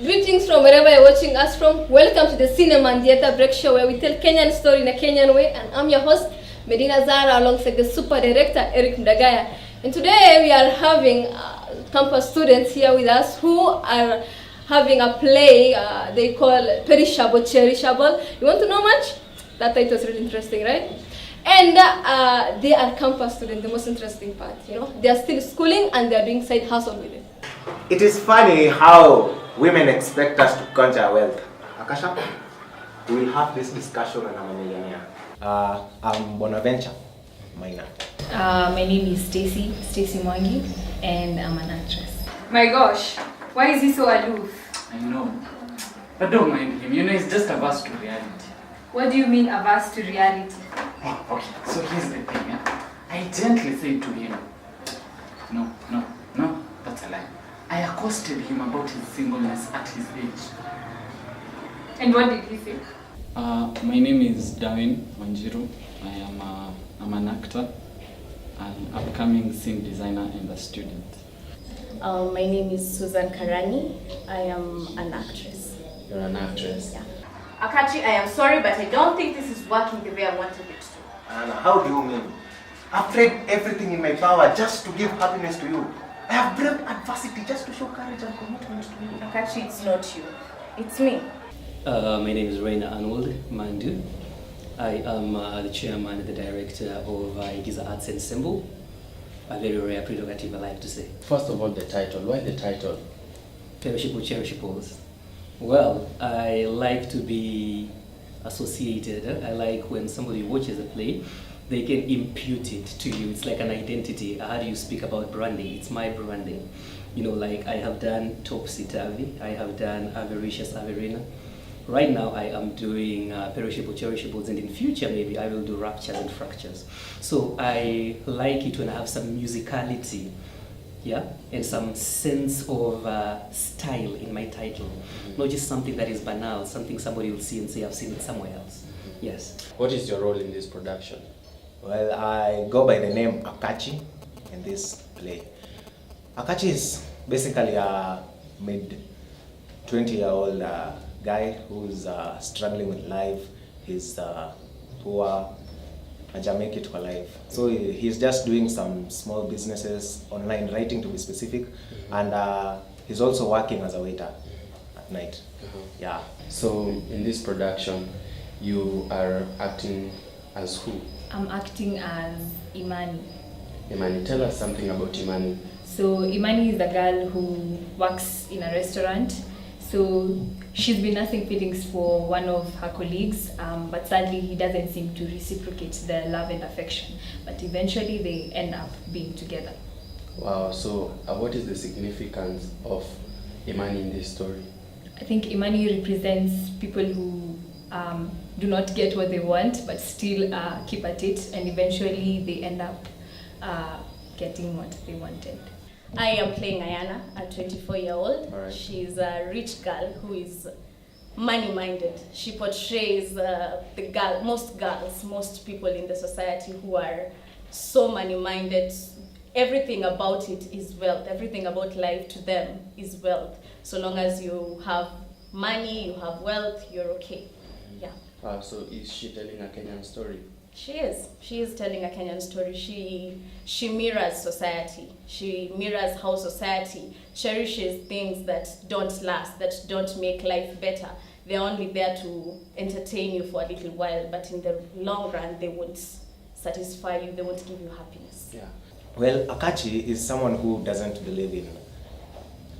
Greetings from wherever you're watching us from. Welcome to the Cinema and Theatre Break Show, where we tell Kenyan story in a Kenyan way. And I'm your host, Medina Zara, alongside the super director, Eric Mdagaya. And today we are having campus students here with us who are having a play they call Perishable, Cherishable. You want to know much? That title is really interesting, right? And they are campus students, the most interesting part, you know. They are still schooling and they are doing side hustle with it. It is funny how women expect us to conjure wealth. Akasha, we will have this discussion and I'm a millionaire. I'm Bonaventure, minor. My name is Stacy Mwangi, and I'm an actress. My gosh, why is he so aloof? I know. But don't mind him, you know, he's just averse to reality. What do you mean averse to reality? Oh, okay, so here's the thing, yeah? I gently said to him, no, that's a lie. I accosted him about his singleness at his age. And what did he say? My name is Darwin Wanjiru. I'm an actor, an upcoming scene designer and a student. My name is Susan Karani. I am an actress. You're an actress? Yeah. Akachi, I am sorry, but I don't think this is working the way I wanted it to. Anna, how do you mean? I've tried everything in my power just to give happiness to you. I have braved adversity just to show courage and commitment to you. Akachi, it's not you. It's me. My name is Raina Arnold Mandu. I am the chairman and the director of Igiza Arts and Symbol. A very rare prerogative, I like to say. First of all, the title. Why the title? Perishable, Cherishables. Well, I like to be associated. I like when somebody watches a play, they can impute it to you. It's like an identity. How do you speak about branding? It's my branding. You know, like I have done Topsy-Turvy, I have done Avaricious Averina. Right now I am doing Perishable, Cherishables, and in future maybe I will do Raptures and Fractures. So I like it when I have some musicality, yeah, and some sense of style in my title. Not just something that is banal, something somebody will see and say, I've seen it somewhere else. Yes. What is your role in this production? Well, I go by the name Akachi in this play. Akachi is basically a mid-20-year-old guy who's struggling with life. He's poor, it for life. So he's just doing some small businesses, online writing to be specific, and he's also working as a waiter at night. Yeah. So in this production, you are acting as who? I'm acting as Imani. Imani, tell us something about Imani. So Imani is a girl who works in a restaurant. So she's been nursing feelings for one of her colleagues, but sadly he doesn't seem to reciprocate the love and affection. But eventually they end up being together. Wow, so what is the significance of Imani in this story? I think Imani represents people who do not get what they want, but still keep at it, and eventually they end up getting what they wanted. I am playing Ayana, a 24-year-old. All right. She's a rich girl who is money-minded. She portrays most people in the society who are so money-minded. Everything about it is wealth. Everything about life to them is wealth. So long as you have money, you have wealth, you're okay. Yeah. So is she telling a Kenyan story? She is. She is telling a Kenyan story. She mirrors society. She mirrors how society cherishes things that don't last, that don't make life better. They're only there to entertain you for a little while, but in the long run, they won't satisfy you. They won't give you happiness. Yeah. Well, Akachi is someone who doesn't believe in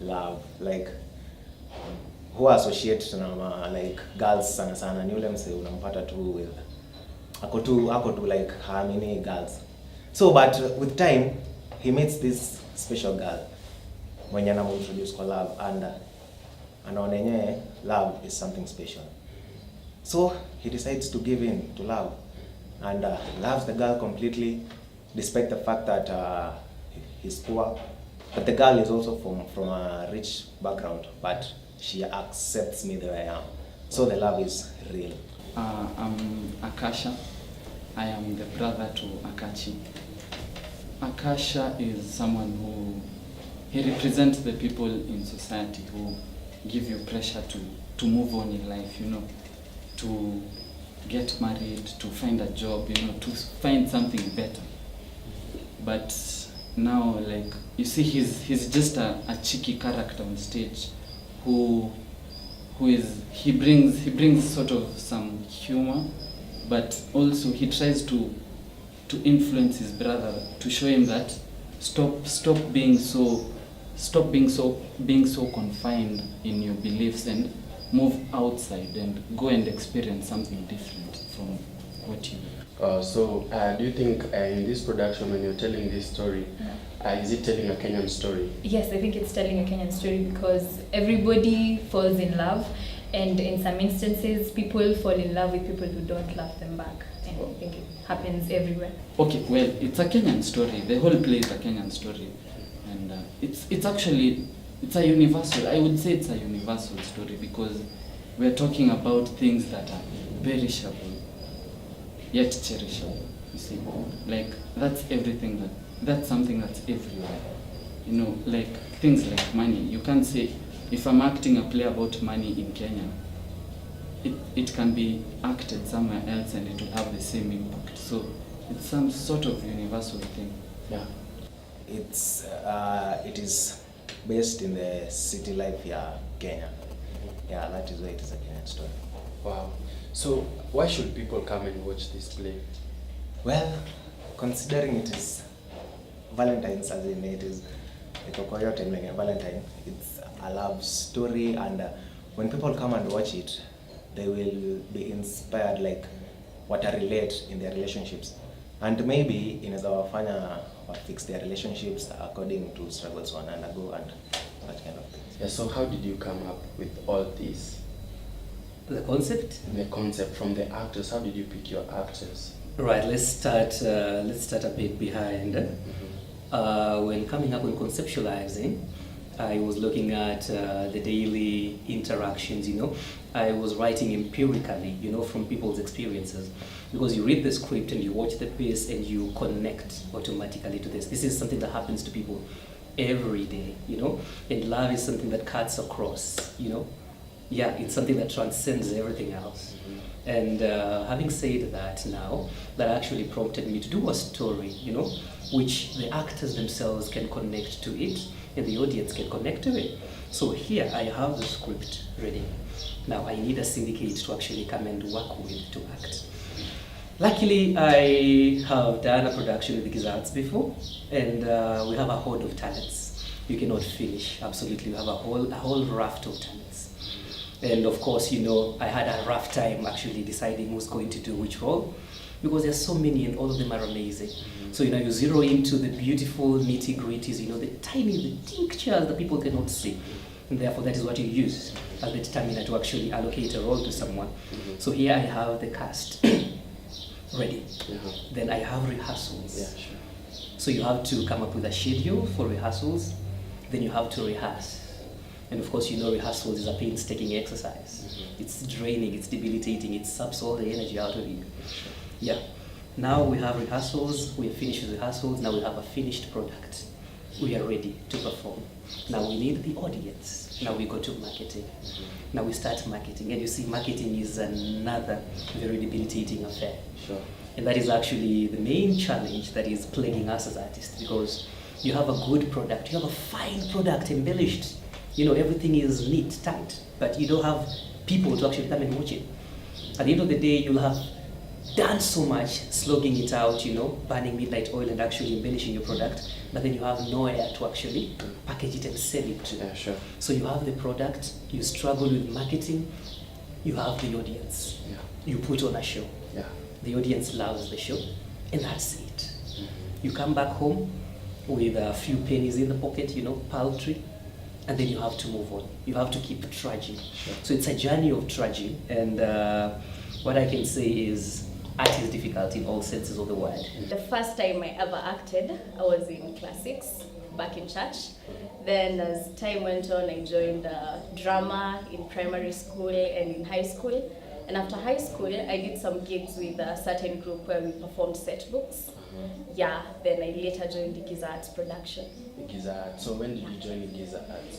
love, like who associate na like girls sana sana. Ni ule mse unampata tu with ako tu like haamini girls. So but with time he meets this special girl mwenye anamintroduce kwa love, and anaona yenyewe love is something special. So he decides to give in to love and loves the girl completely, despite the fact that he's poor. But the girl is also from a rich background, but she accepts me the way I am. So the love is real. I'm Akasha. I am the brother to Akachi. Akasha is someone who he represents the people in society who give you pressure to move on in life, you know, to get married, to find a job, you know, to find something better. But now, like, you see, he's just a cheeky character on stage who brings sort of some humor, but also he tries to influence his brother, to show him that stop being so confined in your beliefs and move outside and go and experience something different from what you do you think in this production, when you're telling this story, is it telling a Kenyan story? Yes, I think it's telling a Kenyan story because everybody falls in love, and in some instances, people fall in love with people who don't love them back. And I think it happens everywhere. Okay, well, it's a Kenyan story. The whole play is a Kenyan story, and it's actually a universal. I would say it's a universal story because we're talking about things that are perishable yet cherishable. You see, like that's everything that's something that's everywhere. You know, like things like money. You can't say if I'm acting a play about money in Kenya, it can be acted somewhere else and it will have the same impact. So it's some sort of universal thing. Yeah. It is based in the city life, Kenya. Yeah, that is why it is a Kenyan story. Wow. So why should people come and watch this play? Well, considering it is Valentine's, as in it is Valentine, it's a love story, and when people come and watch it, they will be inspired, like what I relate in their relationships, and maybe inaweza wafanya fix their relationships according to struggles one undergo and that kind of thing. Yeah. So how did you come up with all this? The concept? The concept from the actors. How did you pick your actors? Right. Let's start a bit behind. When coming up with conceptualizing, I was looking at the daily interactions. You know, I was writing empirically. You know, from people's experiences, because you read the script and you watch the piece and you connect automatically to this. This is something that happens to people every day. You know, and love is something that cuts across. You know. Yeah, it's something that transcends everything else. And having said that now, that actually prompted me to do a story, you know, which the actors themselves can connect to it and the audience can connect to it. So here I have the script ready. Now I need a syndicate to actually come and work with to act. Luckily, I have done a production with Igiza Arts before, and we have a hoard of talents. You cannot finish, absolutely. We have a whole raft of talents. And of course, you know, I had a rough time actually deciding who's going to do which role, because there's so many and all of them are amazing. So, you know, you zero into the beautiful nitty-gritties, you know, the tinctures that people cannot see. And therefore, that is what you use as the determiner to actually allocate a role to someone. So here I have the cast ready. Then I have rehearsals. Yeah, sure. So you have to come up with a schedule for rehearsals, then you have to rehearse. And of course, you know, rehearsals is a painstaking exercise. It's draining, it's debilitating, it saps all the energy out of you. Yeah. Now we have rehearsals, we have finished rehearsals, now we have a finished product. We are ready to perform. Now we need the audience. Now we go to marketing. Now we start marketing. And you see, marketing is another very debilitating affair. Sure. And that is actually the main challenge that is plaguing us as artists, because you have a good product, you have a fine product, embellished. You know, everything is neat, tight, but you don't have people to actually come and watch it. At the end of the day, you'll have done so much, slogging it out, you know, burning midnight oil and actually embellishing your product, but then you have nowhere to actually package it and sell it to. Yeah, sure. So you have the product, you struggle with marketing, you have the audience. Yeah. You put on a show. Yeah. The audience loves the show, and that's it. You come back home with a few pennies in the pocket, you know, paltry, and then you have to move on. You have to keep trudging. Sure. So it's a journey of trudging, and what I can say is art is difficult in all senses of the word. The first time I ever acted, I was in class 6, back in church. Then as time went on, I joined drama in primary school and in high school. And after high school, I did some gigs with a certain group where we performed set books. Yeah, then I later joined Igiza Arts production. Igiza Arts. So when did you join Igiza Arts?